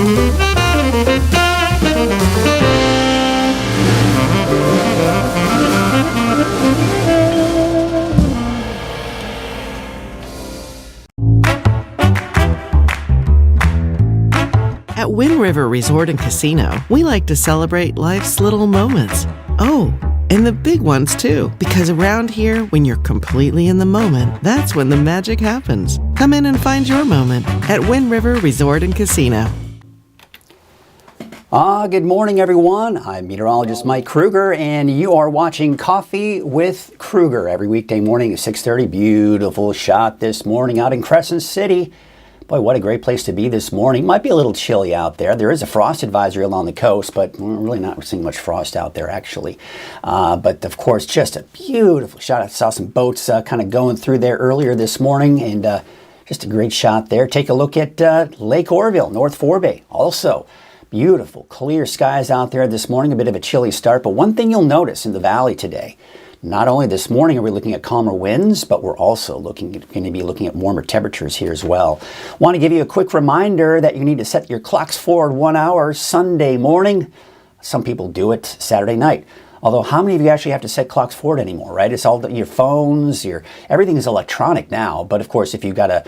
At Wind River Resort and Casino, we like to celebrate life's little moments. Oh, and the big ones too. Because around here, when you're completely in the moment, that's when the magic happens. Come in and find your moment at Wind River Resort and Casino. Good morning, everyone. I'm meteorologist Mike Krueger, and you are watching Coffee with Krueger every weekday morning at 6:30. Beautiful shot this morning out in Crescent City. Boy, what a great place to be this morning. Might be a little chilly out there. There is a frost advisory along the coast, but we're really not seeing much frost out there, actually. But, of course, just a beautiful shot. I saw some boats kind of going through there earlier this morning, and just a great shot there. Take a look at Lake Oroville, North Forebay. Also, beautiful, clear skies out there this morning. A bit of a chilly start, but one thing you'll notice in the valley today, not only this morning are we looking at calmer winds, but we're also going to be looking at warmer temperatures here as well. Want to give you a quick reminder that you need to set your clocks forward 1 hour Sunday morning. Some people do it Saturday night. Although, how many of you actually have to set clocks forward anymore, right? It's all your phones, everything is electronic now. But of course, if you've got a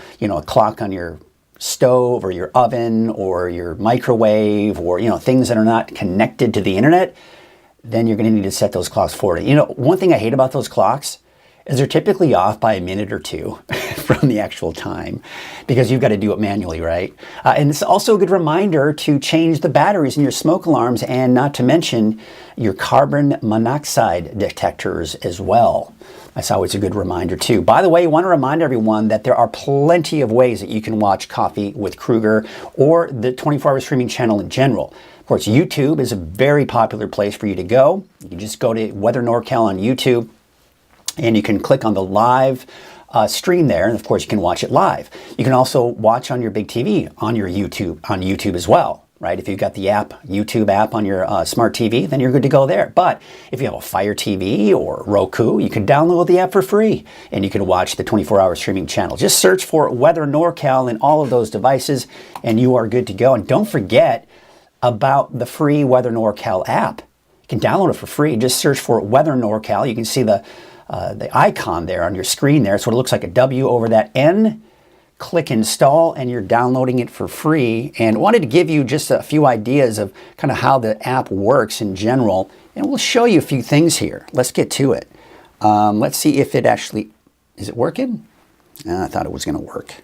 clock on your stove or your oven or your microwave or things that are not connected to the internet, then you're going to need to set those clocks forward. One thing I hate about those clocks is they're typically off by a minute or two from the actual time because you've got to do it manually, right? And it's also a good reminder to change the batteries in your smoke alarms, and not to mention your carbon monoxide detectors as well. That's always a good reminder too. By the way, I want to remind everyone that there are plenty of ways that you can watch Coffee with Krueger or the 24-hour streaming channel in general. Of course, YouTube is a very popular place for you to go. You can just go to Weather NorCal on YouTube, and you can click on the live stream there, and of course you can watch it live. You can also watch on your big TV on YouTube as well, right? If you've got the YouTube app on your smart TV, then you're good to go there. But if you have a Fire TV or Roku, you can download the app for free, and you can watch the 24-hour streaming channel. Just search for Weather NorCal in all of those devices, and you are good to go. And don't forget about the free Weather NorCal app. You can download it for free. Just search for Weather NorCal. You can see the icon there on your screen there. So it looks like a W over that N. Click install, and you're downloading it for free. And wanted to give you just a few ideas of kind of how the app works in general. And we'll show you a few things here. Let's get to it. Let's see if it actually, is it working? I thought it was going to work.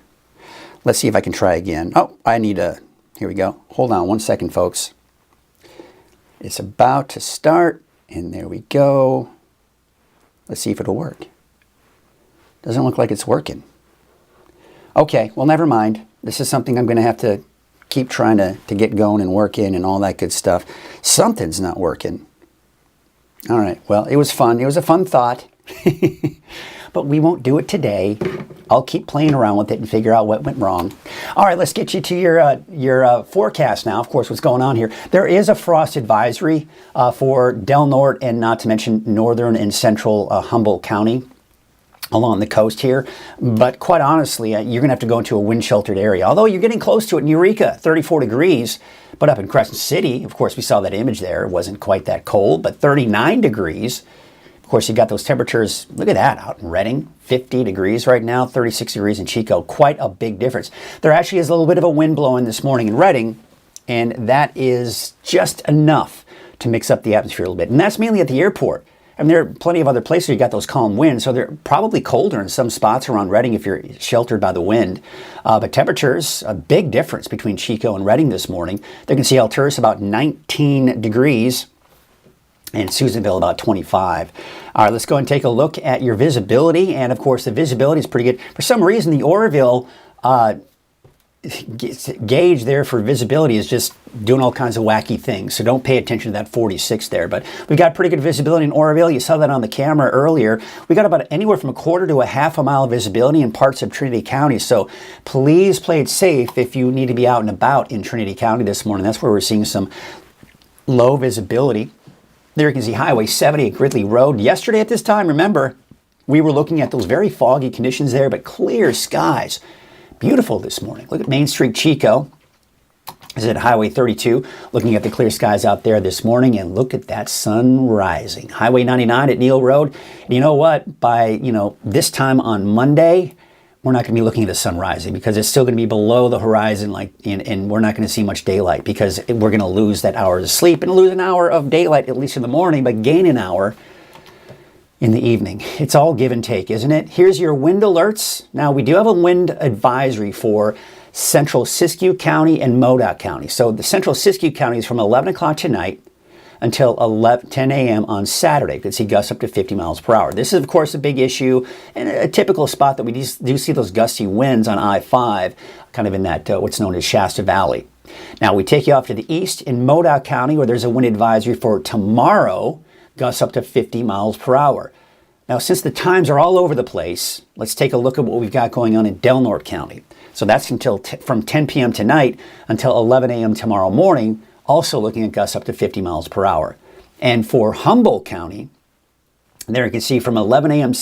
Let's see if I can try again. Oh, I need a, here we go. Hold on 1 second, folks. It's about to start, and there we go. Let's see if it'll work. Doesn't look like it's working. Okay, well, never mind. This is something I'm going to have to keep trying to get going and work in and all that good stuff. Something's not working. All right, well, it was fun. It was a fun thought. But we won't do it today. I'll keep playing around with it and figure out what went wrong. All right, let's get you to your forecast now. Of course, what's going on here. There is a frost advisory for Del Norte, and not to mention northern and central Humboldt County along the coast here. But quite honestly, you're going to have to go into a wind-sheltered area. Although you're getting close to it in Eureka, 34 degrees. But up in Crescent City, of course, we saw that image there. It wasn't quite that cold, but 39 degrees. Of course, you got those temperatures. Look at that out in Redding, 50 degrees right now, 36 degrees in Chico. Quite a big difference. There actually is a little bit of a wind blowing this morning in Redding, and that is just enough to mix up the atmosphere a little bit. And that's mainly at the airport. I mean, there are plenty of other places you got those calm winds, so they're probably colder in some spots around Redding if you're sheltered by the wind. But temperatures, a big difference between Chico and Redding this morning. There can see Alturas about 19 degrees. And Susanville about 25. All right, let's go and take a look at your visibility. And of course, the visibility is pretty good. For some reason, the Oroville gauge there for visibility is just doing all kinds of wacky things. So don't pay attention to that 46 there. But we've got pretty good visibility in Oroville. You saw that on the camera earlier. We got about anywhere from a quarter to a half a mile of visibility in parts of Trinity County. So please play it safe if you need to be out and about in Trinity County this morning. That's where we're seeing some low visibility. There you can see Highway 70 at Gridley Road. Yesterday at this time, remember, we were looking at those very foggy conditions there, but clear skies. Beautiful this morning. Look at Main Street Chico. Is it Highway 32, looking at the clear skies out there this morning, and look at that sun rising. Highway 99 at Neal Road. And you know what? By, this time on Monday, we're not going to be looking at the sun rising because it's still going to be below the horizon, and we're not going to see much daylight because we're going to lose that hour of sleep and lose an hour of daylight, at least in the morning, but gain an hour in the evening. It's all give and take, isn't it? Here's your wind alerts. Now, we do have a wind advisory for Central Siskiyou County and Modoc County. So the Central Siskiyou County is from 11 o'clock tonight until 10 a.m. on Saturday. You can see gusts up to 50 miles per hour. This is, of course, a big issue and a typical spot that we do see those gusty winds on I-5, kind of in that what's known as Shasta Valley. Now, we take you off to the east in Modoc County, where there's a wind advisory for tomorrow, gusts up to 50 miles per hour. Now, since the times are all over the place, let's take a look at what we've got going on in Del Norte County. So that's from 10 p.m. tonight until 11 a.m. tomorrow morning, also looking at gusts up to 50 miles per hour. And for Humboldt County, there you can see from 11 a.m.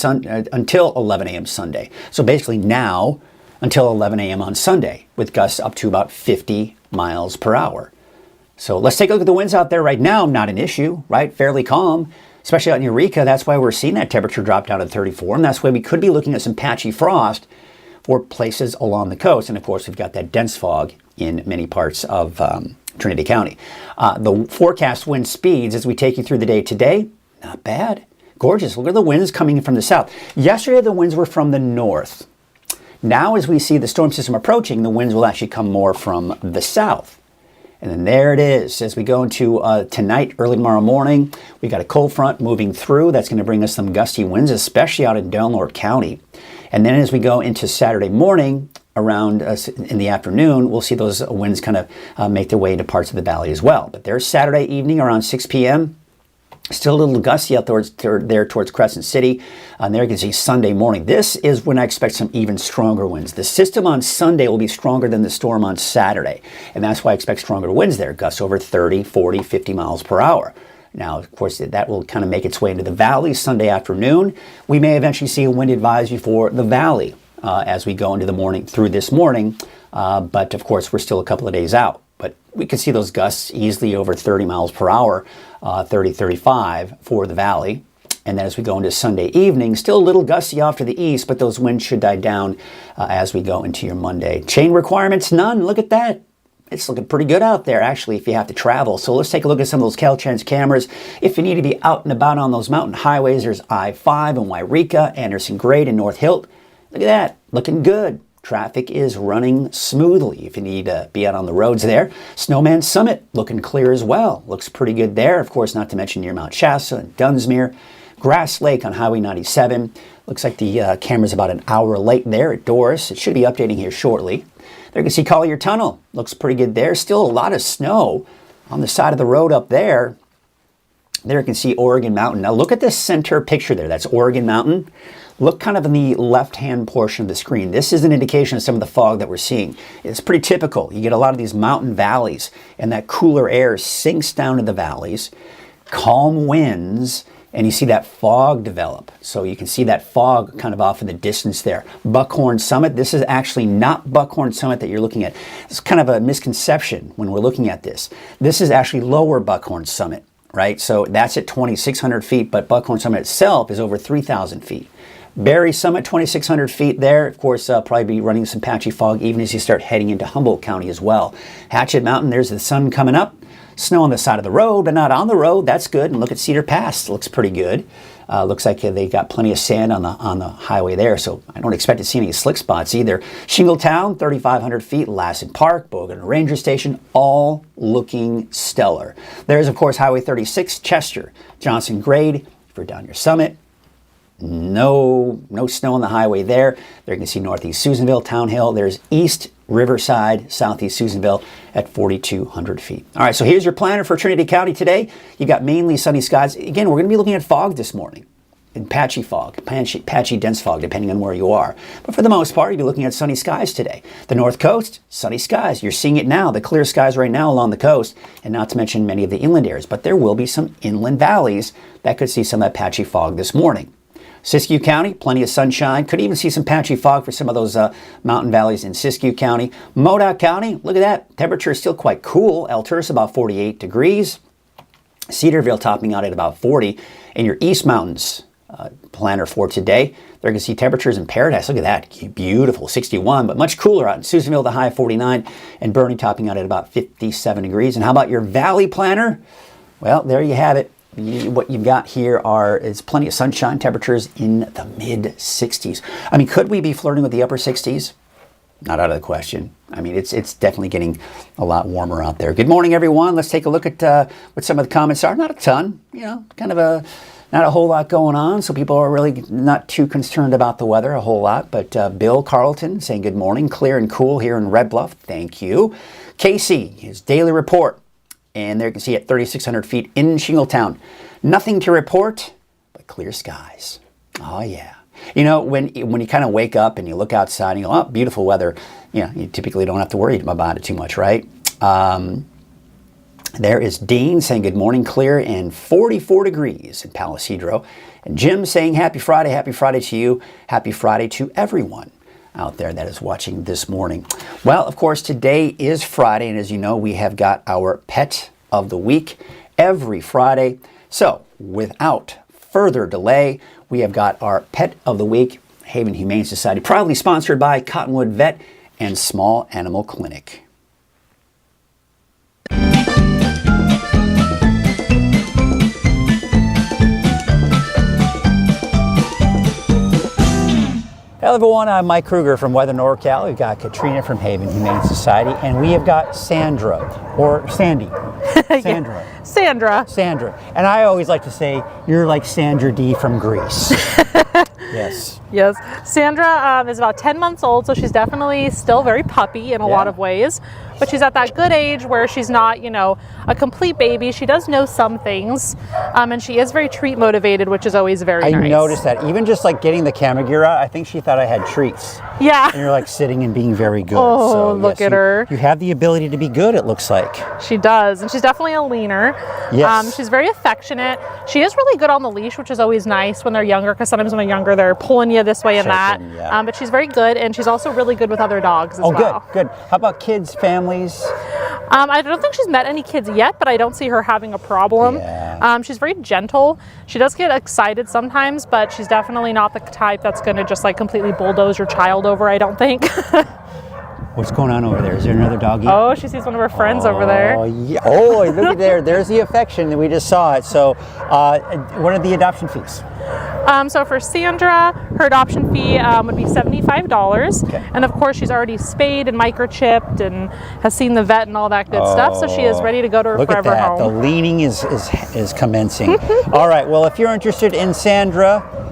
until 11 a.m. Sunday. So basically now until 11 a.m. on Sunday, with gusts up to about 50 miles per hour. So let's take a look at the winds out there right now. Not an issue, right? Fairly calm, especially out in Eureka. That's why we're seeing that temperature drop down to 34. And that's why we could be looking at some patchy frost for places along the coast. And of course, we've got that dense fog in many parts of Trinity County. The forecast wind speeds as we take you through the day today, not bad. Gorgeous. Look at the winds coming from the south. Yesterday, the winds were from the north. Now, as we see the storm system approaching, the winds will actually come more from the south. And then there it is. As we go into tonight, early tomorrow morning, we got a cold front moving through. That's going to bring us some gusty winds, especially out in Del Norte County. And then as we go into Saturday morning, around in the afternoon, we'll see those winds kind of make their way into parts of the valley as well. But there's Saturday evening around 6 p.m. Still a little gusty out there towards Crescent City. And there you can see Sunday morning. This is when I expect some even stronger winds. The system on Sunday will be stronger than the storm on Saturday. And that's why I expect stronger winds there. Gusts over 30, 40, 50 miles per hour. Now, of course, that will kind of make its way into the valley Sunday afternoon. We may eventually see a wind advisory for the valley as we go into the morning through this morning. But of course, we're still a couple of days out. But we can see those gusts easily over 30 miles per hour, 30, 35 for the valley. And then as we go into Sunday evening, still a little gusty off to the east, but those winds should die down as we go into your Monday. Chain requirements, none. Look at that. It's looking pretty good out there, actually, if you have to travel. So let's take a look at some of those Caltrans cameras. If you need to be out and about on those mountain highways, there's I-5 in Wairika, Anderson Grade, and North Hilt. Look at that. Looking good. Traffic is running smoothly if you need to be out on the roads there. Snowman Summit looking clear as well. Looks pretty good there. Of course, not to mention near Mount Shasta and Dunsmuir. Grass Lake on Highway 97. Looks like the camera's about an hour late there at Doris. It should be updating here shortly. There you can see Collier Tunnel. Looks pretty good there. Still a lot of snow on the side of the road up there. There you can see Oregon Mountain. Now look at this center picture there. That's Oregon Mountain. Look kind of in the left-hand portion of the screen. This is an indication of some of the fog that we're seeing. It's pretty typical. You get a lot of these mountain valleys, and that cooler air sinks down to the valleys, calm winds, and you see that fog develop. So you can see that fog kind of off in the distance there. Buckhorn Summit. This is actually not Buckhorn Summit that you're looking at. It's kind of a misconception when we're looking at this. This is actually Lower Buckhorn Summit, right? So that's at 2,600 feet, but Buckhorn Summit itself is over 3,000 feet. Berry Summit, 2,600 feet there. Of course, probably be running some patchy fog even as you start heading into Humboldt County as well. Hatchet Mountain, there's the sun coming up. Snow on the side of the road, but not on the road. That's good. And look at Cedar Pass. Looks pretty good. Looks like they got plenty of sand on the highway there, so I don't expect to see any slick spots either. Shingletown, 3,500 feet. Lassen Park, Bogan Ranger Station, all looking stellar. There's, of course, Highway 36, Chester, Johnson Grade for down your summit. No snow on the highway there. There you can see Northeast Susanville, Town Hill. There's East Riverside, Southeast Susanville at 4,200 feet. All right, so here's your planner for Trinity County today. You got mainly sunny skies. Again, we're going to be looking at fog this morning. And patchy fog, patchy dense fog, depending on where you are. But for the most part, you'll be looking at sunny skies today. The North Coast, sunny skies. You're seeing it now, the clear skies right now along the coast, and not to mention many of the inland areas. But there will be some inland valleys that could see some of that patchy fog this morning. Siskiyou County, plenty of sunshine. Could even see some patchy fog for some of those mountain valleys in Siskiyou County. Modoc County, look at that. Temperature is still quite cool. Alturas about 48 degrees. Cedarville topping out at about 40. And your East Mountains planner for today, they're going to see temperatures in paradise. Look at that. Beautiful, 61, but much cooler out in Susanville, the high of 49. And Bernie topping out at about 57 degrees. And how about your Valley planner? Well, there you have it. What you've got here is plenty of sunshine, temperatures in the mid-60s. I mean, could we be flirting with the upper 60s? Not out of the question. I mean, it's definitely getting a lot warmer out there. Good morning, everyone. Let's take a look at what some of the comments are. Not a ton, kind of not a whole lot going on, so people are really not too concerned about the weather a whole lot. But Bill Carlton saying good morning, clear and cool here in Red Bluff. Thank you. Casey, his daily report. And there you can see at 3,600 feet in Shingletown. Nothing to report but clear skies. Oh, yeah. When you kind of wake up and you look outside and you go, oh, beautiful weather, you typically don't have to worry about it too much, right? There is Dean saying good morning, clear and 44 degrees in Palisadro. And Jim saying happy Friday to you. Happy Friday to everyone out there that is watching this morning. Well, of course, today is Friday, and as you know, we have got our Pet of the Week every Friday. So, without further delay, we have got our Pet of the Week, Haven Humane Society, proudly sponsored by Cottonwood Vet and Small Animal Clinic. Hello everyone, I'm Mike Krueger from Weather NorCal. We've got Katrina from Haven Humane Society, and we have got Sandra, or Sandy. Sandra. Sandra. And I always like to say, you're like Sandra D from Greece. Yes. Yes. Sandra is about 10 months old, so she's definitely still very puppy in a lot of ways. But she's at that good age where she's not, a complete baby. She does know some things, and she is very treat motivated, which is always very nice. I noticed that. Even just like getting the camera gear out, I think she thought I had treats. Yeah. And you're like sitting and being very good. Oh, so, look at her. You have the ability to be good, it looks like. She does, and she's definitely a leaner. Yes. She's very affectionate. She is really good on the leash, which is always nice when they're younger, because sometimes when they're younger, they're pulling you this way and that. Yeah. But she's very good, and she's also really good with other dogs as well. Oh, good. How about kids, families? I don't think she's met any kids yet, but I don't see her having a problem. Yeah. She's very gentle. She does get excited sometimes, but she's definitely not the type that's going to just like completely bulldoze your child over, I don't think. What's going on over there? Is there another doggy? Oh, she sees one of her friends over there. Oh, yeah. Oh, look at there. There's the affection, and we just saw it. So what are the adoption fees? So for Sandra, her adoption fee would be $75. Okay. And of course, she's already spayed and microchipped and has seen the vet and all that good stuff. So she is ready to go to her forever home. The leaning is commencing. All right. Well, if you're interested in Sandra,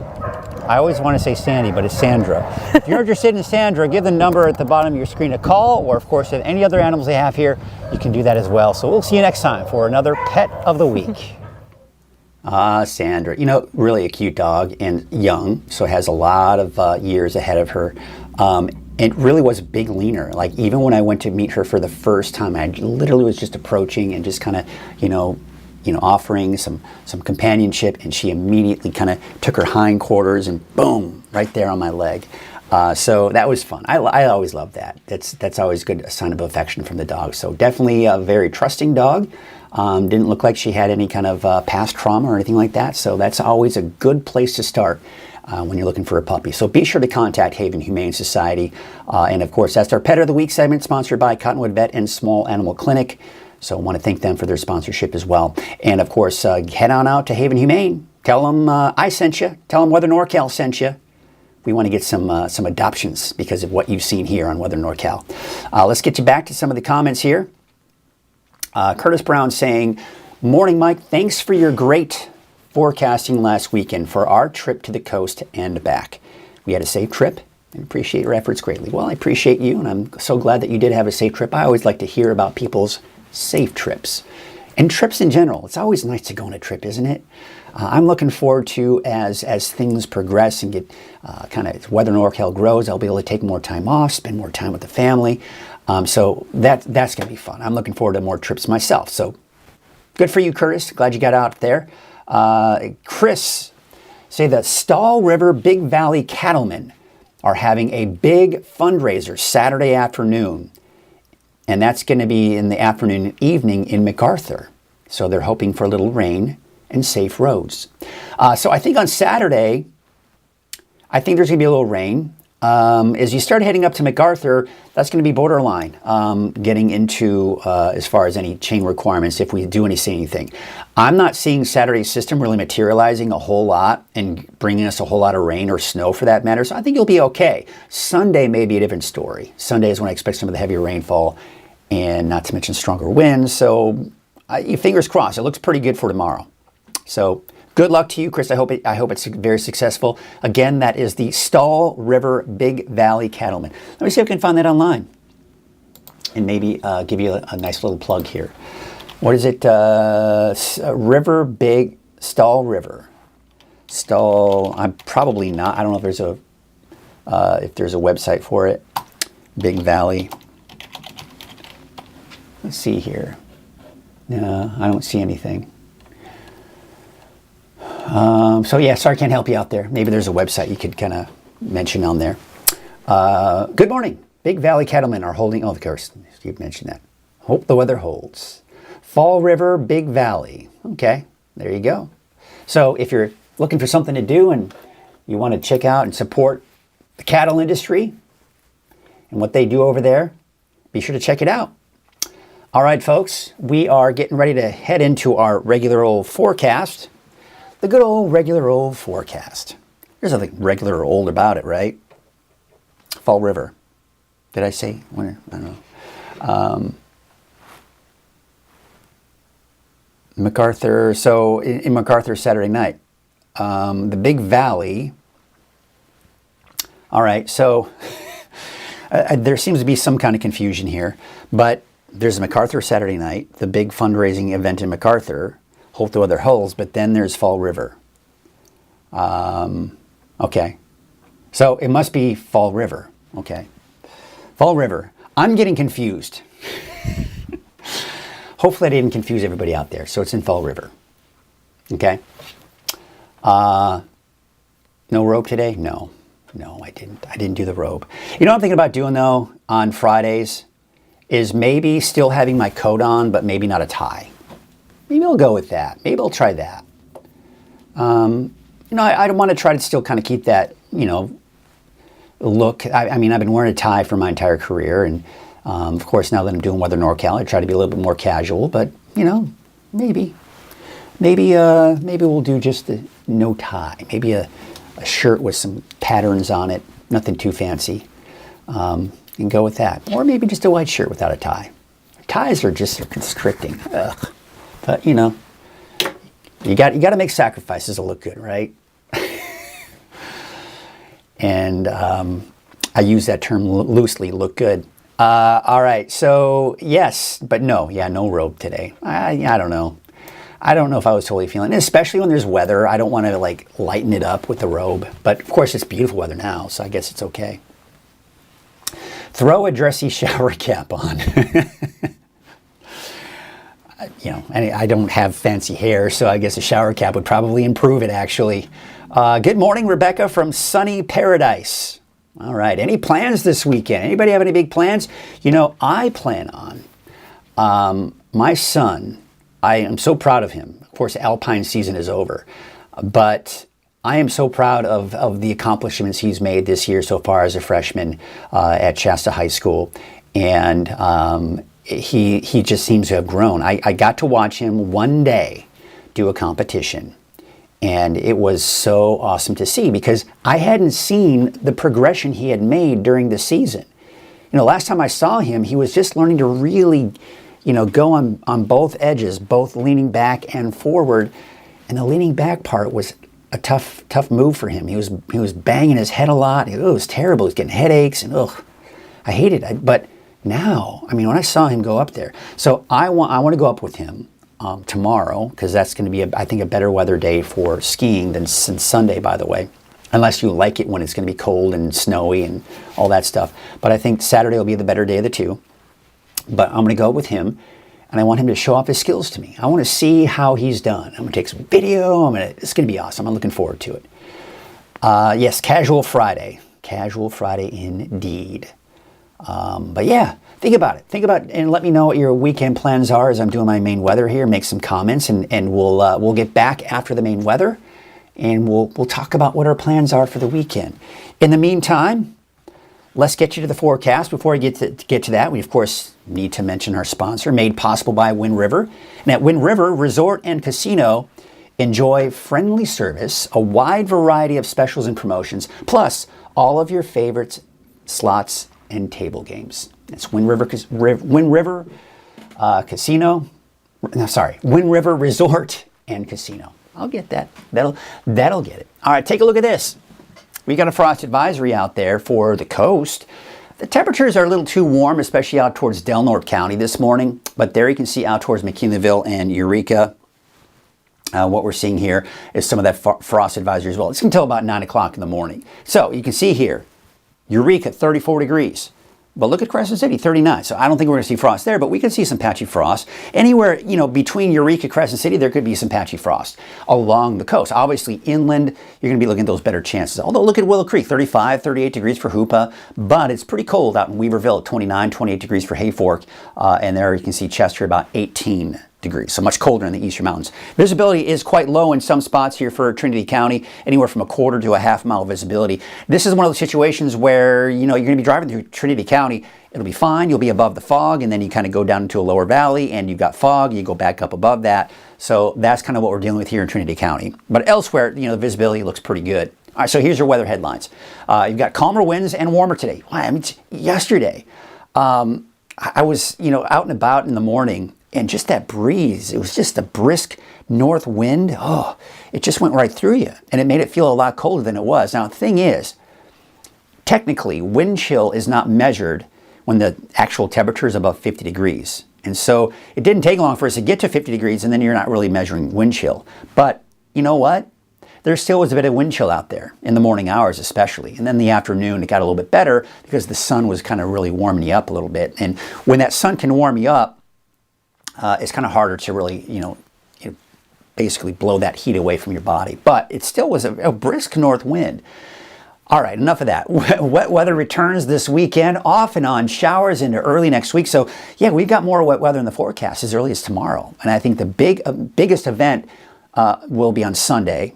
I always want to say Sandy, but it's Sandra. If you're interested in Sandra, give the number at the bottom of your screen a call, or of course, if any other animals they have here, you can do that as well. So we'll see you next time for another Pet of the Week. Sandra, really a cute dog and young, so has a lot of years ahead of her. And really was a big leaner. Like even when I went to meet her for the first time, I literally was just approaching and just kind of, offering some companionship, and she immediately kind of took her hindquarters and boom, right there on my leg. So that was fun. I always love that. That's always good, a sign of affection from the dog. So definitely a very trusting dog. Didn't look like she had any kind of past trauma or anything like that. So that's always a good place to start when you're looking for a puppy. So be sure to contact Haven Humane Society. And of course, that's our Pet of the Week segment, sponsored by Cottonwood Vet and Small Animal Clinic. So I want to thank them for their sponsorship as well. And of course, head on out to Haven Humane. Tell them I sent you. Tell them Weather NorCal sent you. We want to get some adoptions because of what you've seen here on Weather NorCal. Let's get you back to some of the comments here. Curtis Brown saying, morning, Mike. Thanks for your great forecasting last weekend for our trip to the coast and back. We had a safe trip and appreciate your efforts greatly. Well, I appreciate you, and I'm so glad that you did have a safe trip. I always like to hear about people's safe trips and trips in general. It's always nice to go on a trip, isn't it? I'm looking forward to, as things progress and get as Weather NorCal grows, I'll be able to take more time off, spend more time with the family. So that's going to be fun. I'm looking forward to more trips myself. So good for you, Curtis. Glad you got out there. Chris say the Stall River Big Valley Cattlemen are having a big fundraiser Saturday afternoon. And that's going to be in the afternoon and evening in MacArthur. So they're hoping for a little rain and safe roads. So I think on Saturday, I think there's going to be a little rain. As you start heading up to MacArthur, that's going to be borderline getting into as far as any chain requirements if we do see anything. I'm not seeing Saturday's system really materializing a whole lot and bringing us a whole lot of rain or snow for that matter. So I think you'll be okay. Sunday may be a different story. Sunday is when I expect some of the heavier rainfall and not to mention stronger winds. So fingers crossed. It looks pretty good for tomorrow. So good luck to you, Chris. I hope it's very successful. Again, that is the Stall River Big Valley Cattlemen. Let me see if I can find that online and maybe give you a nice little plug here. What is it? River Big Stall River. Stall. I'm probably not. I don't know if there's a website for it. Big Valley. Let's see here. No, I don't see anything. So yeah, sorry I can't help you out there. Maybe there's a website you could kind of mention on there. Good morning. Big Valley Cattlemen are holding, of course, you mentioned that. Hope the weather holds. Fall River, Big Valley. Okay, there you go. So if you're looking for something to do and you want to check out and support the cattle industry and what they do over there, be sure to check it out. All right, folks, we are getting ready to head into our regular old forecast. The good old regular old forecast. There's nothing regular or old about it, right? Fall River. Did I say winter? I don't know. MacArthur. So in MacArthur Saturday night. The Big Valley. All right, so there seems to be some kind of confusion here. But there's MacArthur Saturday night, the big fundraising event in MacArthur. Hope the weather holds, but then there's Fall River. Okay. So it must be Fall River. Okay. Fall River. I'm getting confused. Hopefully I didn't confuse everybody out there. So it's in Fall River. Okay. No robe today? No, I didn't. I didn't do the robe. You know what I'm thinking about doing though on Fridays is maybe still having my coat on, but maybe not a tie. Maybe I'll go with that. Maybe I'll try that. I want to try to still kind of keep that, look. I mean, I've been wearing a tie for my entire career. And, of course, now that I'm doing Weather NorCal, I try to be a little bit more casual. But, maybe we'll do just no tie. Maybe a shirt with some patterns on it. Nothing too fancy. And go with that. Or maybe just a white shirt without a tie. Ties are constricting. Ugh. But, you got to make sacrifices to look good, right? And I use that term loosely, look good. All right, so yes, but no, no robe today. I don't know. I don't know if I was totally feeling it, especially when there's weather. I don't want to lighten it up with the robe. But of course, it's beautiful weather now, so I guess it's okay. Throw a dressy shower cap on. I don't have fancy hair, so I guess a shower cap would probably improve it, actually. Good morning, Rebecca from sunny Paradise. All right, any plans this weekend? Anybody have any big plans? I plan on my son. I am so proud of him. Of course, alpine season is over, but I am so proud of the accomplishments he's made this year so far as a freshman at Shasta High School. And he just seems to have grown. I got to watch him one day do a competition, and it was so awesome to see because I hadn't seen the progression he had made during the season. Last time I saw him, he was just learning to really, go on both edges, both leaning back and forward. And the leaning back part was a tough move for him. He was banging his head a lot. It was terrible. He was getting headaches, and I hated it. But now, when I saw him go up there, so I want to go up with him tomorrow because that's going to be, I think, a better weather day for skiing than Sunday, by the way, unless you like it when it's going to be cold and snowy and all that stuff. But I think Saturday will be the better day of the two. But I'm going to go with him. and I want him to show off his skills to me. I want to see how he's done. I'm going to take some video. It's going to be awesome. I'm looking forward to it. Yes, casual Friday. Casual Friday indeed. But yeah, think about it. Think about and let me know what your weekend plans are as I'm doing my main weather here. Make some comments, and we'll get back after the main weather, and we'll talk about what our plans are for the weekend. In the meantime, let's get you to the forecast. Before we get to that, we of course need to mention our sponsor, made possible by Wind River. And at Wind River Resort and Casino, enjoy friendly service, a wide variety of specials and promotions, plus all of your favorite slots and table games. It's Wind River Casino. No, sorry, Wind River Resort and Casino. I'll get that. That'll get it. All right, take a look at this. We got a frost advisory out there for the coast. The temperatures are a little too warm, especially out towards Del Norte County this morning. But there you can see out towards McKinleyville and Eureka. What we're seeing here is some of that frost advisory as well. It's until about 9 o'clock in the morning. So you can see here, Eureka, 34 degrees. But look at Crescent City, 39. So I don't think we're going to see frost there, but we can see some patchy frost. Anywhere, between Eureka, Crescent City, there could be some patchy frost along the coast. Obviously, inland, you're going to be looking at those better chances. Although, look at Willow Creek, 35, 38 degrees for Hoopa. But it's pretty cold out in Weaverville, 29, 28 degrees for Hayfork. And there you can see Chester, about 18 degrees, so much colder in the eastern mountains. Visibility is quite low in some spots here for Trinity County, anywhere from a quarter to a half-mile visibility. This is one of those situations where, you're going to be driving through Trinity County, it'll be fine, you'll be above the fog, and then you kind of go down into a lower valley, and you've got fog, you go back up above that. So that's kind of what we're dealing with here in Trinity County. But elsewhere, the visibility looks pretty good. All right, so here's your weather headlines. You've got calmer winds and warmer today. Yesterday, I was, out and about in the morning, and just that breeze, it was just a brisk north wind. Oh, it just went right through you. And it made it feel a lot colder than it was. Now, the thing is, technically, wind chill is not measured when the actual temperature is above 50 degrees. And so it didn't take long for us to get to 50 degrees, and then you're not really measuring wind chill. But you know what? There still was a bit of wind chill out there, in the morning hours especially. And then in the afternoon, it got a little bit better because the sun was kind of really warming you up a little bit. And when that sun can warm you up, it's kind of harder to really, basically blow that heat away from your body. But it still was a brisk north wind. All right, enough of that. Wet weather returns this weekend, off and on showers into early next week. So, yeah, we've got more wet weather in the forecast as early as tomorrow. And I think the biggest event will be on Sunday.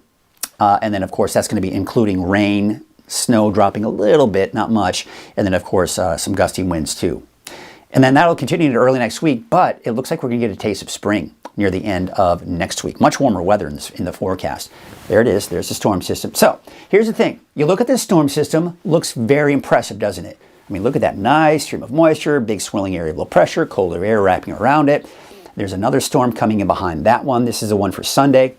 And then, of course, that's going to be including rain, snow dropping a little bit, not much. And then, of course, some gusty winds, too. And then that'll continue into early next week, but it looks like we're going to get a taste of spring near the end of next week. Much warmer weather in the forecast. There it is. There's the storm system. So here's the thing. You look at this storm system, looks very impressive, doesn't it? I mean, look at that nice stream of moisture, big swirling area of low pressure, colder air wrapping around it. There's another storm coming in behind that one. This is the one for Sunday.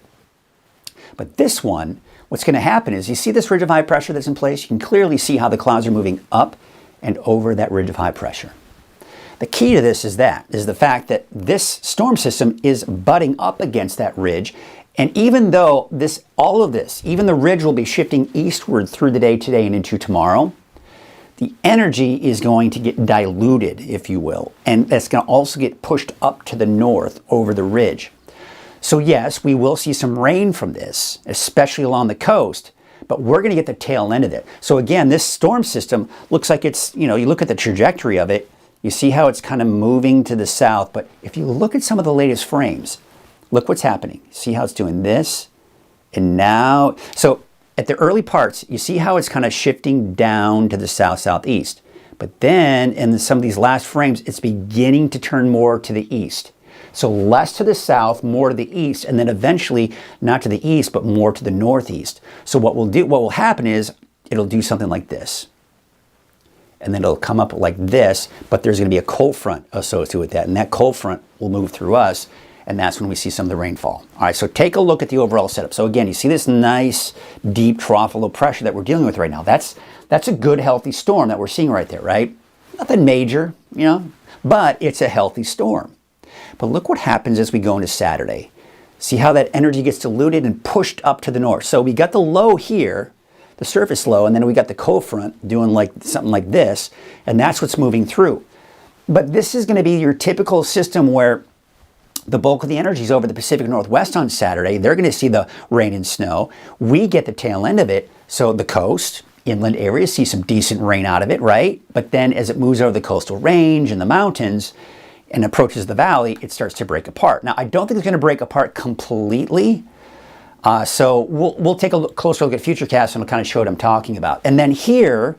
But this one, what's going to happen is you see this ridge of high pressure that's in place. You can clearly see how the clouds are moving up and over that ridge of high pressure. The key to this is the fact that this storm system is butting up against that ridge. And even though all of this, even the ridge will be shifting eastward through the day today and into tomorrow, the energy is going to get diluted, if you will. And that's going to also get pushed up to the north over the ridge. So yes, we will see some rain from this, especially along the coast, but we're going to get the tail end of it. So again, this storm system looks like it's, you look at the trajectory of it, you see how it's kind of moving to the south, but if you look at some of the latest frames, look what's happening. See how it's doing this? And now, so at the early parts, you see how it's kind of shifting down to the south-southeast. But then in some of these last frames, it's beginning to turn more to the east. So less to the south, more to the east, and then eventually not to the east, but more to the northeast. So what will happen is it'll do something like this. And then it'll come up like this, but there's going to be a cold front associated with that. And that cold front will move through us, and that's when we see some of the rainfall. All right, so take a look at the overall setup. So again, you see this nice, deep trough of low pressure that we're dealing with right now. That's a good, healthy storm that we're seeing right there, right? Nothing major, but it's a healthy storm. But look what happens as we go into Saturday. See how that energy gets diluted and pushed up to the north. So we got the low here, the surface low, and then we got the cold front doing something like this, and that's what's moving through. But this is going to be your typical system where The bulk of the energy is over the Pacific Northwest on Saturday. They're going to see the rain and snow. We get the tail end of it. So the coast, inland areas see some decent rain out of it, right? But then as it moves over the coastal range and the mountains and approaches the valley, it starts to break apart. Now, I don't think it's going to break apart completely. So we'll take a closer look at Futurecast and I'll kind of show what I'm talking about. And then here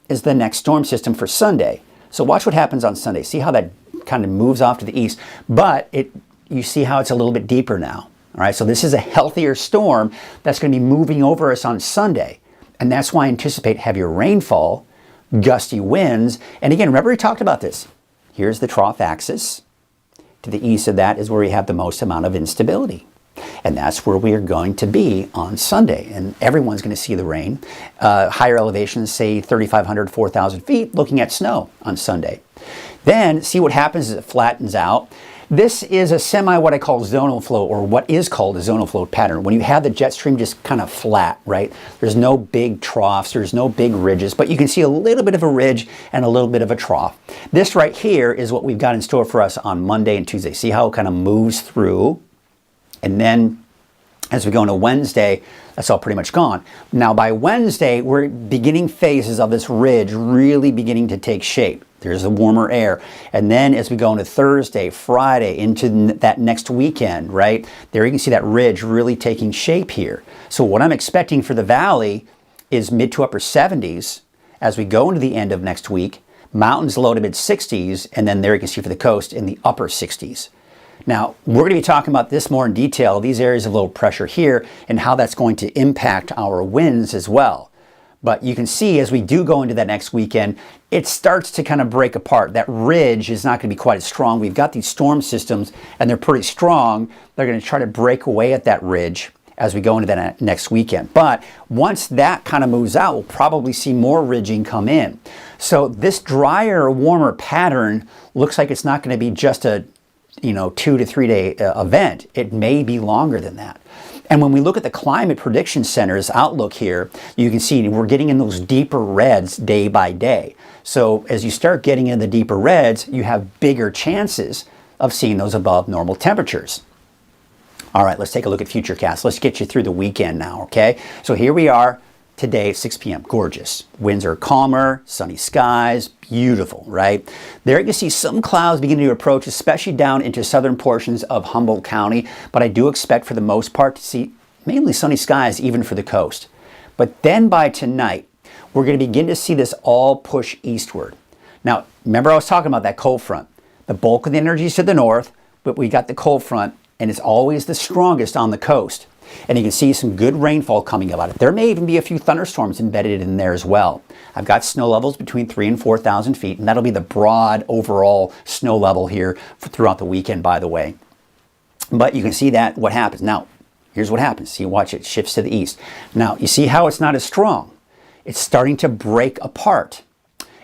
is the next storm system for Sunday. So watch what happens on Sunday. See how that kind of moves off to the east, but you see how it's a little bit deeper now. All right, so this is a healthier storm that's going to be moving over us on Sunday. And that's why I anticipate heavier rainfall, gusty winds. And again, remember we talked about this. Here's the trough axis. To the east of that is where we have the most amount of instability. And that's where we are going to be on Sunday. And everyone's going to see the rain. Higher elevations, say 3,500, 4,000 feet, looking at snow on Sunday. Then see what happens as it flattens out. This is a what I call zonal flow, or what is called a zonal flow pattern. When you have the jet stream just kind of flat, right? There's no big troughs, there's no big ridges, but you can see a little bit of a ridge and a little bit of a trough. This right here is what we've got in store for us on Monday and Tuesday. See how it kind of moves through? And then as we go into Wednesday, that's all pretty much gone. Now by Wednesday, we're beginning phases of this ridge really beginning to take shape. There's the warmer air. And then as we go into Thursday, Friday, into that next weekend, right? There you can see that ridge really taking shape here. So what I'm expecting for the valley is mid to upper 70s as we go into the end of next week. Mountains low to mid 60s, and then there you can see for the coast in the upper 60s. Now, we're going to be talking about this more in detail, these areas of low pressure here, and how that's going to impact our winds as well. But you can see as we do go into that next weekend, it starts to kind of break apart. That ridge is not going to be quite as strong. We've got these storm systems, and they're pretty strong. They're going to try to break away at that ridge as we go into that next weekend. But once that kind of moves out, we'll probably see more ridging come in. So this drier, warmer pattern looks like it's not going to be just a 2 to 3 day event. It may be longer than that. And when we look at the Climate Prediction Center's outlook here, you can see we're getting in those deeper reds day by day. So as you start getting in the deeper reds, you have bigger chances of seeing those above normal temperatures. All right, let's take a look at Futurecast. Let's get you through the weekend now, okay? So here we are today at 6 p.m. Gorgeous. Winds are calmer, sunny skies, beautiful, right? There you can see some clouds beginning to approach, especially down into southern portions of Humboldt County, but I do expect for the most part to see mainly sunny skies even for the coast. But then by tonight, we're going to begin to see this all push eastward. Now, remember I was talking about that cold front. The bulk of the energy is to the north, but we got the cold front, and it's always the strongest on the coast. And you can see some good rainfall coming about it. There may even be a few thunderstorms embedded in there as well. I've got snow levels between 3,000 and 4,000 feet, and that'll be the broad overall snow level here throughout the weekend, by the way. But you can see that what happens. Now, here's what happens. See, watch, it shifts to the east. Now, you see how it's not as strong. It's starting to break apart.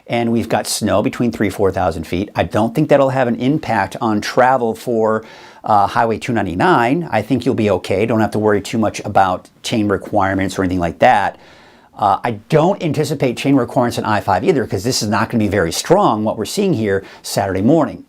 And we've got snow between 3,000 and 4,000 feet. I don't think that'll have an impact on travel for Highway 299. I think you'll be okay. Don't have to worry too much about chain requirements or anything like that. I don't anticipate chain requirements on I-5 either, because this is not going to be very strong, what we're seeing here Saturday morning.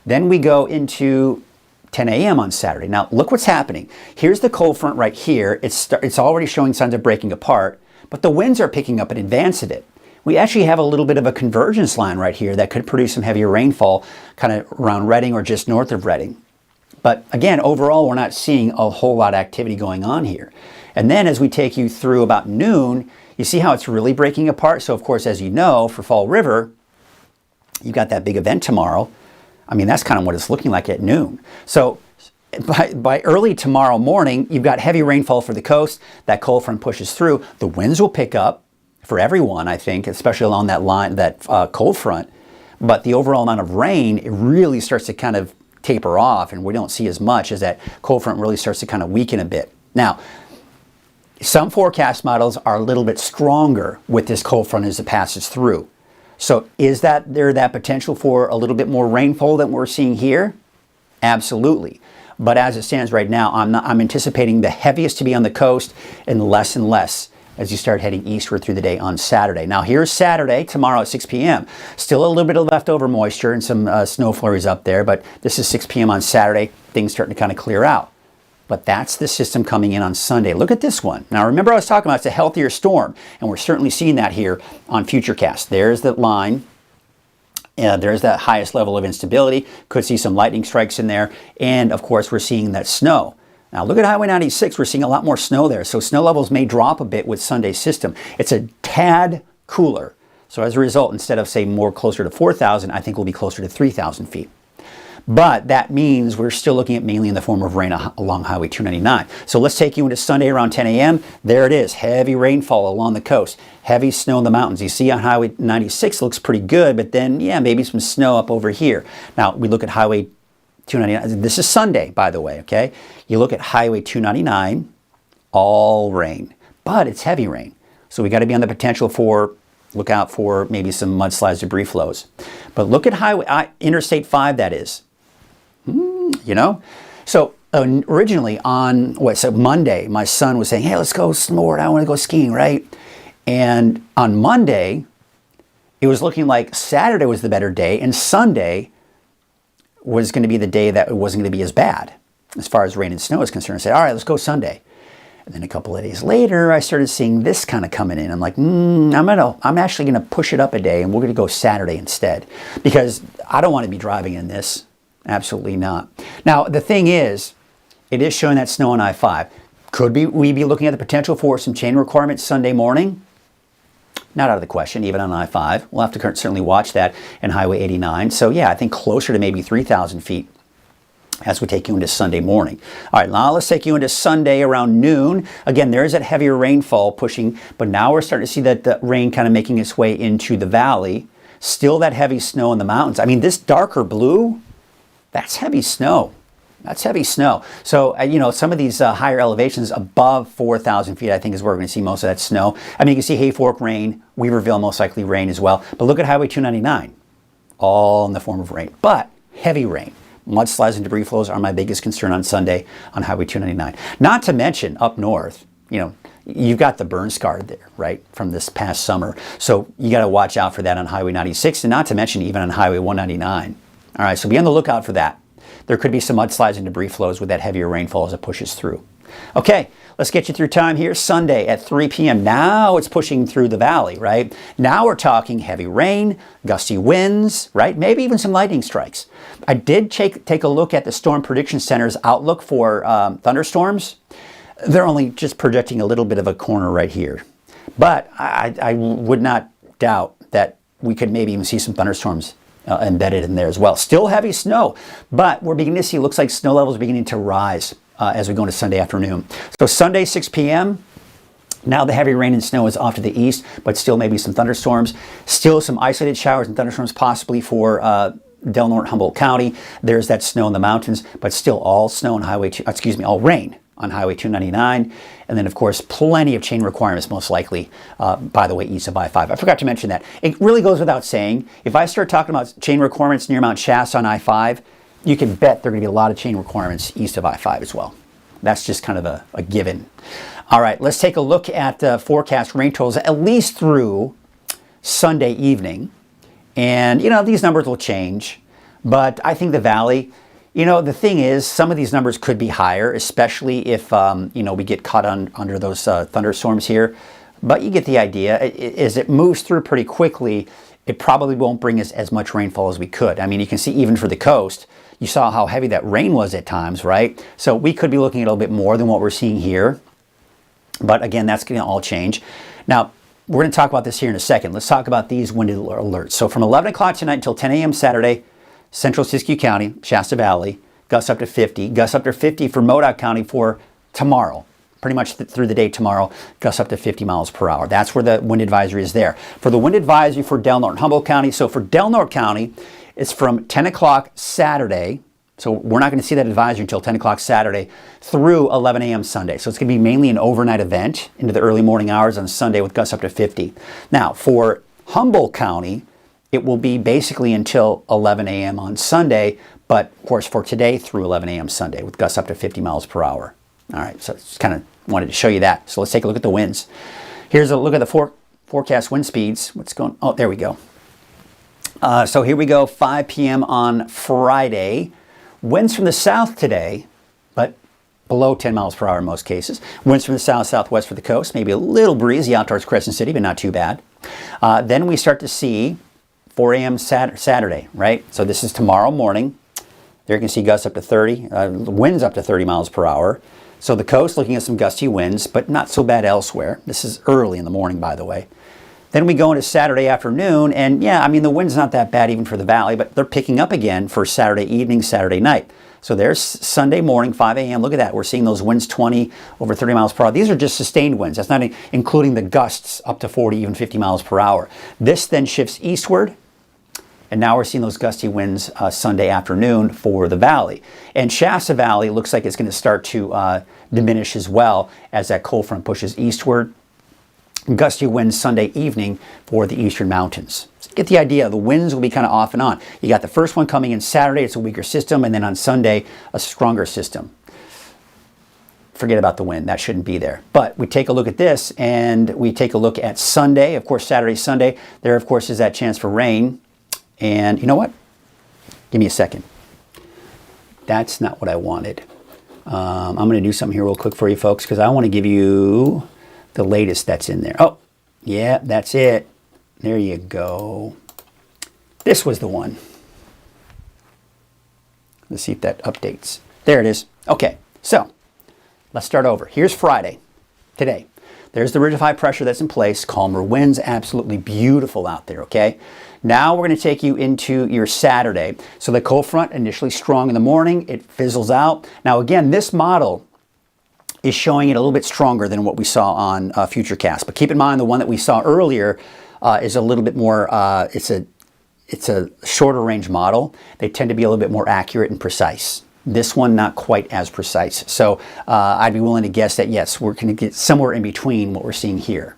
Then we go into 10 a.m. on Saturday. Now, look what's happening. Here's the cold front right here. It's already showing signs of breaking apart, but the winds are picking up in advance of it. We actually have a little bit of a convergence line right here that could produce some heavier rainfall kind of around Redding or just north of Redding. But again, overall, we're not seeing a whole lot of activity going on here. And then as we take you through about noon, you see how it's really breaking apart. So of course, as you know, for Fall River, you've got that big event tomorrow. I mean, that's kind of what it's looking like at noon. So by early tomorrow morning, you've got heavy rainfall for the coast. That cold front pushes through. The winds will pick up for everyone, I think, especially along that line, that cold front. But the overall amount of rain, it really starts to kind of taper off, and we don't see as much as that cold front really starts to kind of weaken a bit. Now, some forecast models are a little bit stronger with this cold front as it passes through. So is there that potential for a little bit more rainfall than we're seeing here? Absolutely. But as it stands right now, I'm anticipating the heaviest to be on the coast and less as you start heading eastward through the day on Saturday. Now here's Saturday, tomorrow at 6 p.m. Still a little bit of leftover moisture and some snow flurries up there, but this is 6 p.m. on Saturday. Things starting to kind of clear out. But that's the system coming in on Sunday. Look at this one. Now remember I was talking about it's a healthier storm, and we're certainly seeing that here on Futurecast. There's the line. There's that highest level of instability. Could see some lightning strikes in there. And of course, we're seeing that snow. Now look at Highway 96. We're seeing a lot more snow there. So snow levels may drop a bit with Sunday's system. It's a tad cooler. So as a result, instead of say more closer to 4,000, I think we'll be closer to 3,000 feet. But that means we're still looking at mainly in the form of rain along Highway 299. So let's take you into Sunday around 10 a.m. There it is, heavy rainfall along the coast, heavy snow in the mountains. You see on Highway 96 looks pretty good, but then, yeah, maybe some snow up over here. Now, we look at Highway 299. This is Sunday, by the way, okay? You look at Highway 299, all rain, but it's heavy rain. So we got to be on the potential for, look out for maybe some mudslides, debris flows. But look at Interstate 5, that is. You know, so originally on Monday, my son was saying, hey, let's go snowboard. I want to go skiing, right? And on Monday, it was looking like Saturday was the better day, and Sunday was going to be the day that it wasn't going to be as bad as far as rain and snow is concerned. I said, all right, let's go Sunday. And then a couple of days later, I started seeing this kind of coming in. I'm like, I'm actually going to push it up a day, and we're going to go Saturday instead, because I don't want to be driving in this. Absolutely not. Now, the thing is, it is showing that snow on I-5. Could we be looking at the potential for some chain requirements Sunday morning? Not out of the question, even on I-5. We'll have to certainly watch that in Highway 89. So yeah, I think closer to maybe 3,000 feet as we take you into Sunday morning. All right, now let's take you into Sunday around noon. Again, there is that heavier rainfall pushing, but now we're starting to see that the rain kind of making its way into the valley. Still that heavy snow in the mountains. I mean, this darker blue, that's heavy snow. That's heavy snow. So, you know, some of these higher elevations above 4,000 feet, I think is where we're going to see most of that snow. I mean, you can see Hayfork rain, Weaverville most likely rain as well. But look at Highway 299, all in the form of rain, but heavy rain. Mudslides and debris flows are my biggest concern on Sunday on Highway 299. Not to mention up north, you know, you've got the burn scar there, right, from this past summer. So you got to watch out for that on Highway 96, and not to mention even on Highway 199. All right, so be on the lookout for that. There could be some mudslides and debris flows with that heavier rainfall as it pushes through. Okay, let's get you through time here. Sunday at 3 p.m. Now it's pushing through the valley, right? Now we're talking heavy rain, gusty winds, right? Maybe even some lightning strikes. I did take a look at the Storm Prediction Center's outlook for thunderstorms. They're only just projecting a little bit of a corner right here. But I would not doubt that we could maybe even see some thunderstorms embedded in there as well. Still heavy snow, but we're beginning to see, looks like snow levels are beginning to rise as we go into Sunday afternoon. So Sunday, 6 p.m., now the heavy rain and snow is off to the east, but still maybe some thunderstorms. Still some isolated showers and thunderstorms possibly for Del Norte, Humboldt County. There's that snow in the mountains, but still all snow on all rain on Highway 299. And then, of course, plenty of chain requirements, most likely, by the way, east of I-5. I forgot to mention that. It really goes without saying, if I start talking about chain requirements near Mount Shasta on I-5, you can bet there are going to be a lot of chain requirements east of I-5 as well. That's just kind of a given. All right, let's take a look at the forecast rain totals, at least through Sunday evening. And, you know, these numbers will change, but I think the valley, you know, the thing is, some of these numbers could be higher, especially if, you know, we get caught under those thunderstorms here. But you get the idea. As it moves through pretty quickly, it probably won't bring us as much rainfall as we could. I mean, you can see even for the coast, you saw how heavy that rain was at times, right? So we could be looking at a little bit more than what we're seeing here. But again, that's going to all change. Now, we're going to talk about this here in a second. Let's talk about these wind alerts. So from 11 o'clock tonight until 10 a.m. Saturday, Central Siskiyou County, Shasta Valley, gusts up to 50. Gusts up to 50 for Modoc County for tomorrow. Pretty much through the day tomorrow, gusts up to 50 miles per hour. That's where the wind advisory is there. For the wind advisory for Del Norte and Humboldt County, so for Del Norte County, it's from 10 o'clock Saturday. So we're not going to see that advisory until 10 o'clock Saturday through 11 a.m. Sunday. So it's going to be mainly an overnight event into the early morning hours on Sunday with gusts up to 50. Now, for Humboldt County, it will be basically until 11 a.m. on Sunday, but of course for today through 11 a.m. Sunday with gusts up to 50 miles per hour. All right, so just kind of wanted to show you that. So let's take a look at the winds. Here's a look at the forecast wind speeds. What's going, oh, there we go. So here we go, 5 p.m. on Friday. Winds from the south today, but below 10 miles per hour in most cases. Winds from the south-southwest for the coast, maybe a little breezy out towards Crescent City, but not too bad. Then we start to see 4 a.m. Saturday, right? So this is tomorrow morning. There you can see gusts up to 30, winds up to 30 miles per hour. So the coast looking at some gusty winds, but not so bad elsewhere. This is early in the morning, by the way. Then we go into Saturday afternoon, and yeah, I mean, the wind's not that bad even for the valley, but they're picking up again for Saturday evening, Saturday night. So there's Sunday morning, 5 a.m. Look at that. We're seeing those winds 20 over 30 miles per hour. These are just sustained winds. That's not including the gusts up to 40, even 50 miles per hour. This then shifts eastward, and now we're seeing those gusty winds Sunday afternoon for the valley. And Shasta Valley looks like it's going to start to diminish as well as that cold front pushes eastward. Gusty winds Sunday evening for the eastern mountains. So get the idea. The winds will be kind of off and on. You got the first one coming in Saturday. It's a weaker system. And then on Sunday, a stronger system. Forget about the wind. That shouldn't be there. But we take a look at this, and we take a look at Sunday. Of course, Saturday, Sunday. There, of course, is that chance for rain. And you know what? Give me a second. That's not what I wanted. I'm going to do something here real quick for you folks, because I want to give you the latest that's in there. Oh, yeah, that's it. There you go. This was the one. Let's see if that updates. There it is. Okay, so let's start over. Here's Friday, today. There's the ridge of high pressure that's in place. Calmer winds, absolutely beautiful out there, okay? Now we're going to take you into your Saturday. So the cold front, initially strong in the morning, it fizzles out. Now again, this model is showing it a little bit stronger than what we saw on Futurecast. But keep in mind, the one that we saw earlier is a little bit more, it's a shorter range model. They tend to be a little bit more accurate and precise. This one, not quite as precise. So I'd be willing to guess that, yes, we're going to get somewhere in between what we're seeing here.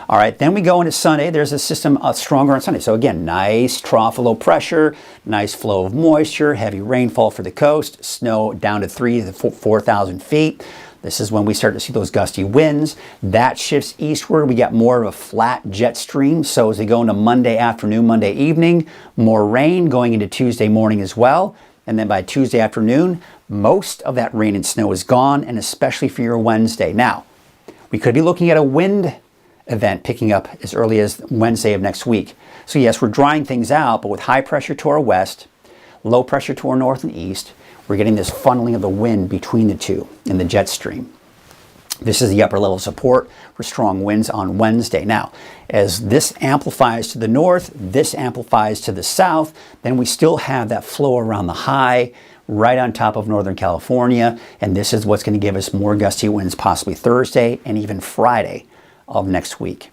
All right, then we go into Sunday. There's a system stronger on Sunday. So again, nice trough of low pressure, nice flow of moisture, heavy rainfall for the coast, snow down to 3,000 to 4,000 feet. This is when we start to see those gusty winds. That shifts eastward. We got more of a flat jet stream. So as we go into Monday afternoon, Monday evening, more rain going into Tuesday morning as well. And then by Tuesday afternoon, most of that rain and snow is gone, and especially for your Wednesday. Now, we could be looking at a wind event picking up as early as Wednesday of next week. So yes, we're drying things out, but with high pressure to our west, low pressure to our north and east, we're getting this funneling of the wind between the two in the jet stream. This is the upper level support for strong winds on Wednesday. Now, as this amplifies to the north, this amplifies to the south, then we still have that flow around the high right on top of Northern California, and this is what's going to give us more gusty winds possibly Thursday and even Friday of next week.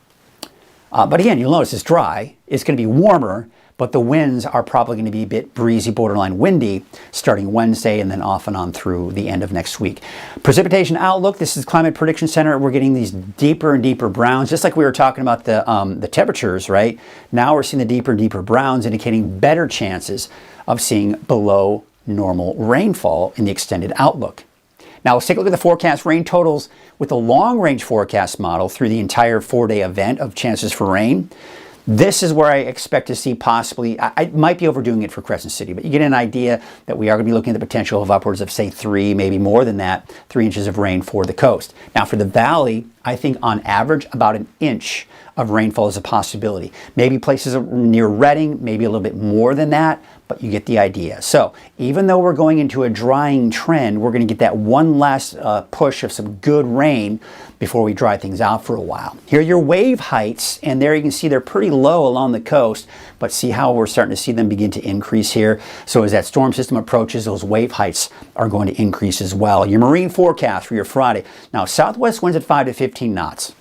But again, you'll notice it's dry. It's going to be warmer, but the winds are probably going to be a bit breezy, borderline windy, starting Wednesday and then off and on through the end of next week. Precipitation outlook, this is Climate Prediction Center. We're getting these deeper and deeper browns, just like we were talking about the temperatures, right? Now we're seeing the deeper and deeper browns, indicating better chances of seeing below normal rainfall in the extended outlook. Now let's take a look at the forecast rain totals with the long-range forecast model through the entire 4-day event of chances for rain. This is where I expect to see possibly, I might be overdoing it for Crescent City, but you get an idea that we are going to be looking at the potential of upwards of, say, 3, maybe more than that, 3 inches of rain for the coast. Now for the valley, I think on average about an inch of rainfall is a possibility. Maybe places near Redding, maybe a little bit more than that, but you get the idea. So even though we're going into a drying trend, we're going to get that one last push of some good rain before we dry things out for a while. Here are your wave heights, and there you can see they're pretty low along the coast, but see how we're starting to see them begin to increase here. So as that storm system approaches, those wave heights are going to increase as well. Your marine forecast for your Friday. Now, southwest winds at 5 to 15 knots.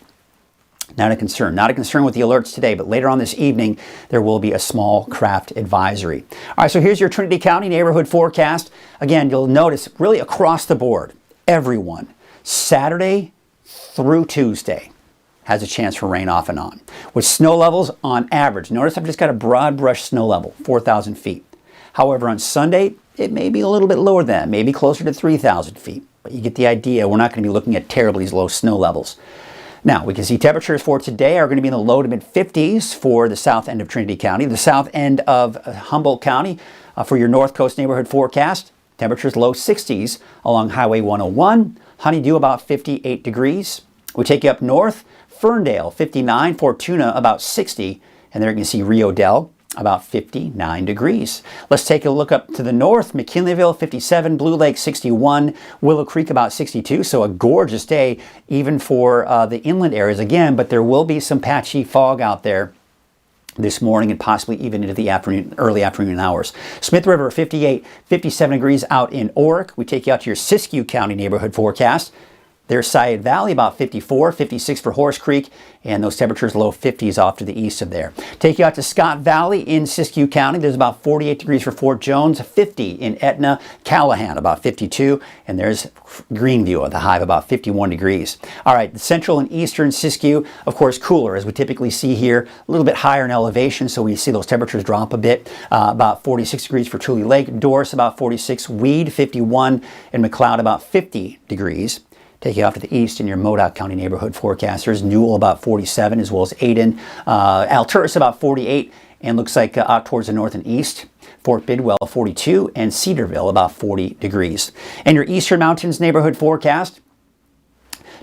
Not a concern. Not a concern with the alerts today, but later on this evening, there will be a small craft advisory. All right, so here's your Trinity County neighborhood forecast. Again, you'll notice really across the board, everyone, Saturday through Tuesday has a chance for rain off and on. With snow levels on average, notice I've just got a broad brush snow level, 4,000 feet. However, on Sunday, it may be a little bit lower than that, maybe closer to 3,000 feet. But you get the idea. We're not going to be looking at terribly low snow levels. Now, we can see temperatures for today are going to be in the low to mid 50s for the south end of Trinity County, the south end of Humboldt County for your North Coast neighborhood forecast. Temperatures low 60s along Highway 101. Honeydew about 58 degrees. We take you up north, Ferndale 59, Fortuna about 60, and there you can see Rio Dell about 59 degrees. Let's take a look up to the north, McKinleyville 57, Blue Lake 61, Willow Creek about 62, so a gorgeous day even for the inland areas again, but there will be some patchy fog out there this morning and possibly even into the afternoon, early afternoon hours. Smith River 58, 57 degrees out in Oric. We take you out to your Siskiyou County neighborhood forecast. There's Sayed Valley about 54, 56 for Horse Creek, and those temperatures low 50s off to the east of there. Take you out to Scott Valley in Siskiyou County. There's about 48 degrees for Fort Jones, 50 in Etna, Callahan about 52, and there's Greenview at the high of about 51 degrees. All right, the central and eastern Siskiyou, of course, cooler as we typically see here, a little bit higher in elevation, so we see those temperatures drop a bit. About 46 degrees for Tule Lake, Doris about 46, Weed 51, and McLeod about 50 degrees. Take you off to the east in your Modoc County neighborhood forecasters. Newell about 47, as well as Aden. Alturas about 48, and looks like out towards the north and east. Fort Bidwell 42, and Cedarville about 40 degrees. And your Eastern Mountains neighborhood forecast.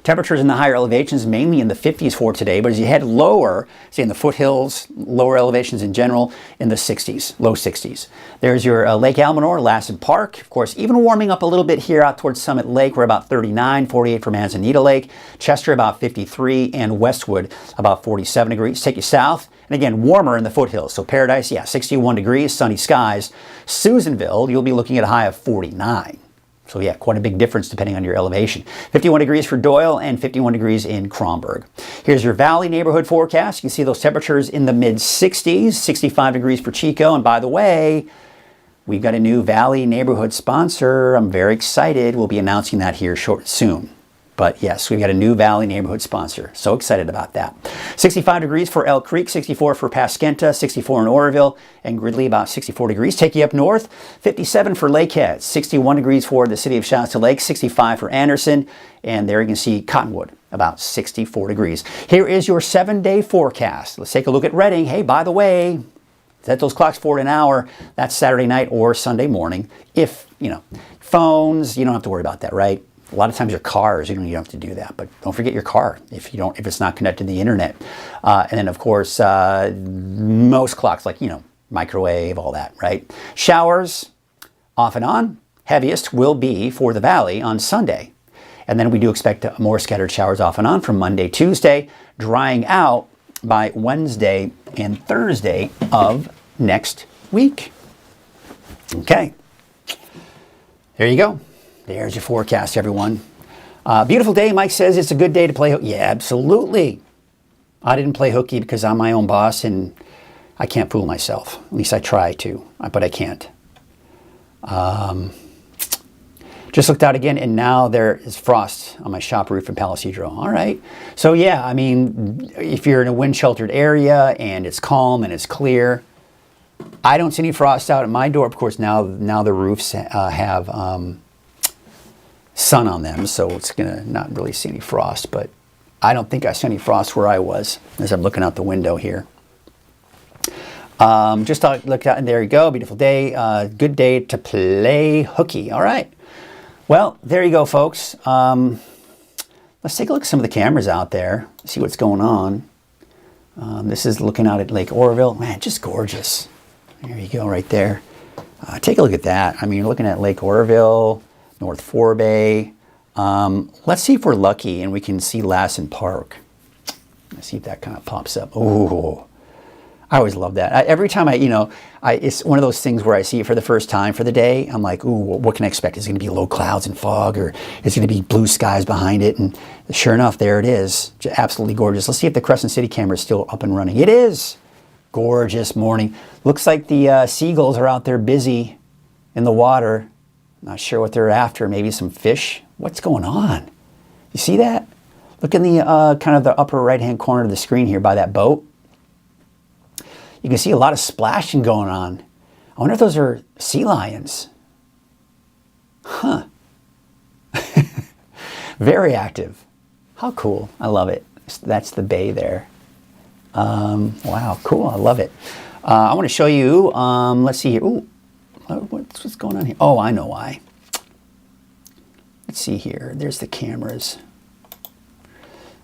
Temperatures in the higher elevations mainly in the 50s for today, but as you head lower, say in the foothills, lower elevations in general, in the 60s, low 60s. There's your Lake Almanor, Lassen Park. Of course, even warming up a little bit here out towards Summit Lake. We're about 39, 48 for Manzanita Lake. Chester about 53, and Westwood about 47 degrees. Take you south, and again, warmer in the foothills. So Paradise, yeah, 61 degrees, sunny skies. Susanville, you'll be looking at a high of 49. So yeah, quite a big difference depending on your elevation. 51 degrees for Doyle and 51 degrees in Kronberg. Here's your Valley neighborhood forecast. You can see those temperatures in the mid-60s, 65 degrees for Chico. And by the way, we've got a new Valley neighborhood sponsor. I'm very excited. We'll be announcing that here soon. But yes, we've got a new Valley neighborhood sponsor. So excited about that. 65 degrees for Elk Creek, 64 for Paskenta, 64 in Oroville, and Gridley about 64 degrees. Take you up north, 57 for Lakehead, 61 degrees for the city of Shasta Lake, 65 for Anderson, and there you can see Cottonwood, about 64 degrees. Here is your 7-day forecast. Let's take a look at Redding. Hey, by the way, set those clocks forward an hour. That's Saturday night or Sunday morning. If, phones, you don't have to worry about that, right? A lot of times your cars, you don't have to do that, but don't forget your car if it's not connected to the internet. And then of course, most clocks like, microwave, all that, right? Showers off and on. Heaviest will be for the Valley on Sunday. And then we do expect more scattered showers off and on from Monday, Tuesday, drying out by Wednesday and Thursday of next week. Okay. There you go. There's your forecast, everyone. Beautiful day, Mike says. It's a good day to play hooky. Yeah, absolutely. I didn't play hooky because I'm my own boss and I can't fool myself. At least I try to, but I can't. Just looked out again, and now there is frost on my shop roof in Palisadro. All right. So yeah, I mean, if you're in a wind-sheltered area and it's calm and it's clear, I don't see any frost out at my door. Of course, now the roofs have sun on them, so it's gonna not really see any frost, but I don't think I see any frost where I was as I'm looking out the window here. Just looked out, and there you go. Beautiful day. Good day to play hooky. All right. Well, there you go, folks. Let's take a look at some of the cameras out there, see what's going on. This is looking out at Lake Oroville. Man, just gorgeous. There you go, right there. Take a look at that. I mean, you're looking at Lake Oroville, North Forebay. Let's see if we're lucky and we can see Lassen Park. Let's see if that kind of pops up. Ooh, I always love that. Every time it's one of those things where I see it for the first time for the day. I'm like, ooh, what can I expect? Is it going to be low clouds and fog, or is it going to be blue skies behind it? And sure enough, there it is. Just absolutely gorgeous. Let's see if the Crescent City camera is still up and running. It is. Gorgeous morning. Looks like the seagulls are out there busy in the water. Not sure what they're after. Maybe some fish. What's going on? You see that? Look in the kind of the upper right-hand corner of the screen here by that boat. You can see a lot of splashing going on. I wonder if those are sea lions. Huh. Very active. How cool. I love it. That's the bay there. Wow, cool. I love it. I want to show you. Let's see here. Ooh, what's going on here? Oh, I know why. Let's see here. There's the cameras.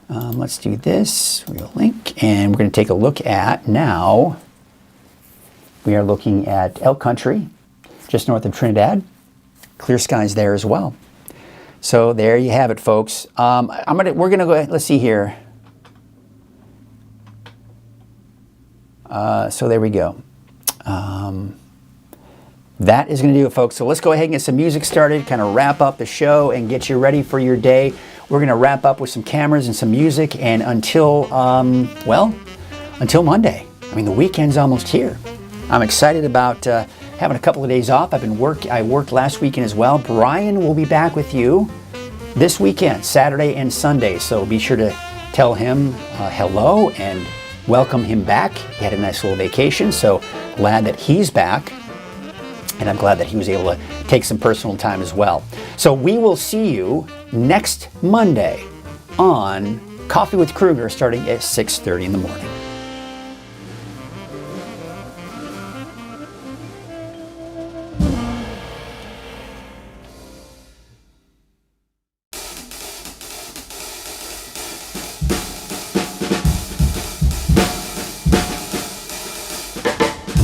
Let's do this. Real link, and we're going to take a look at now. We are looking at Elk Country, just north of Trinidad. Clear skies there as well. So there you have it, folks. We're gonna go. Let's see here. So there we go. That is going to do it, folks. So let's go ahead and get some music started, kind of wrap up the show and get you ready for your day. We're going to wrap up with some cameras and some music, and until Monday. I mean, the weekend's almost here. I'm excited about having a couple of days off. I worked last weekend as well. Brian will be back with you this weekend, Saturday and Sunday. So be sure to tell him hello and welcome him back. He had a nice little vacation, so glad that he's back. And I'm glad that he was able to take some personal time as well. So we will see you next Monday on Coffee with Krueger, starting at 6:30 in the morning.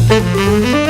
Thank you.